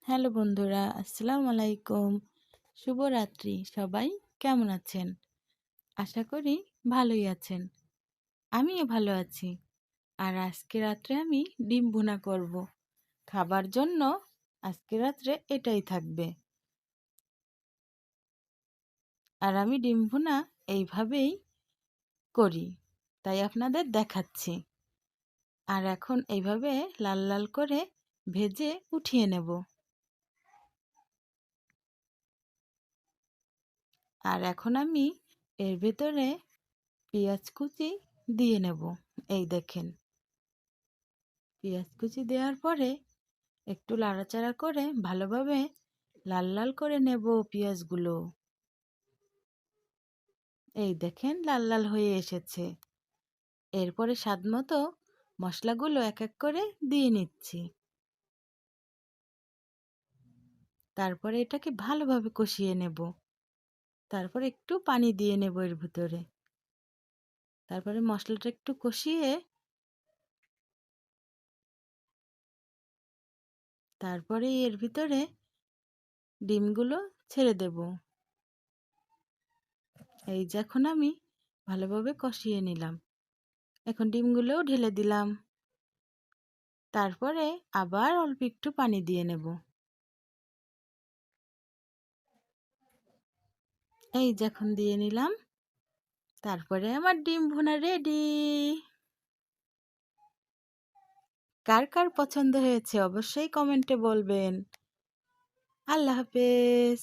Hello বন্ধুরা, আসসালামু আলাইকুম। শুভরাত্রি। সবাই কেমন আছেন? আশা করি ভালোই আছেন। আমিও ভালো আছি। আর আজকে রাত্রে আমি ডিম ভুনা করব। খাবার জন্য আজকে রাত্রে এটাই থাকবে। আর আমি ডিম ভুনা এইভাবেই করি। তাই আপনাদের দেখাচ্ছি। আর এখন এইভাবে লাল লাল করে ভেজে উঠিয়ে নেব। আর এখন আমি এর ভেতরে পেঁয়াজ কুচি দিয়ে নেব। এই দেখেন, পেঁয়াজ কুচি দেওয়ার পরে একটু নাড়াচাড়া করে ভালোভাবে লাল লাল করে নেব পেঁয়াজগুলো। এই দেখেন লাল লাল হয়ে এসেছে। এরপরে স্বাদমতো মশলাগুলো এক এক করে দিয়ে নিচ্ছি। তারপরে এটাকে ভালোভাবে কষিয়ে নেব। তারপরে একটু পানি দিয়ে নেব এর ভিতরে। তারপরে মশলাটা একটু কষিয়ে তারপরে এর ভিতরে ডিমগুলো ছেড়ে দেব। এই যে এখন আমি ভালোভাবে কষিয়ে নিলাম। এখন ডিমগুলোও ঢেলে দিলাম। তারপরে আবার অল্প একটু পানি দিয়ে নেব। এই যখন দিয়ে নিলাম, তারপরে আমার ডিম ভুনা রেডি। কার কার পছন্দ হয়েছে অবশ্যই কমেন্টে বলবেন। আল্লাহ হাফেজ।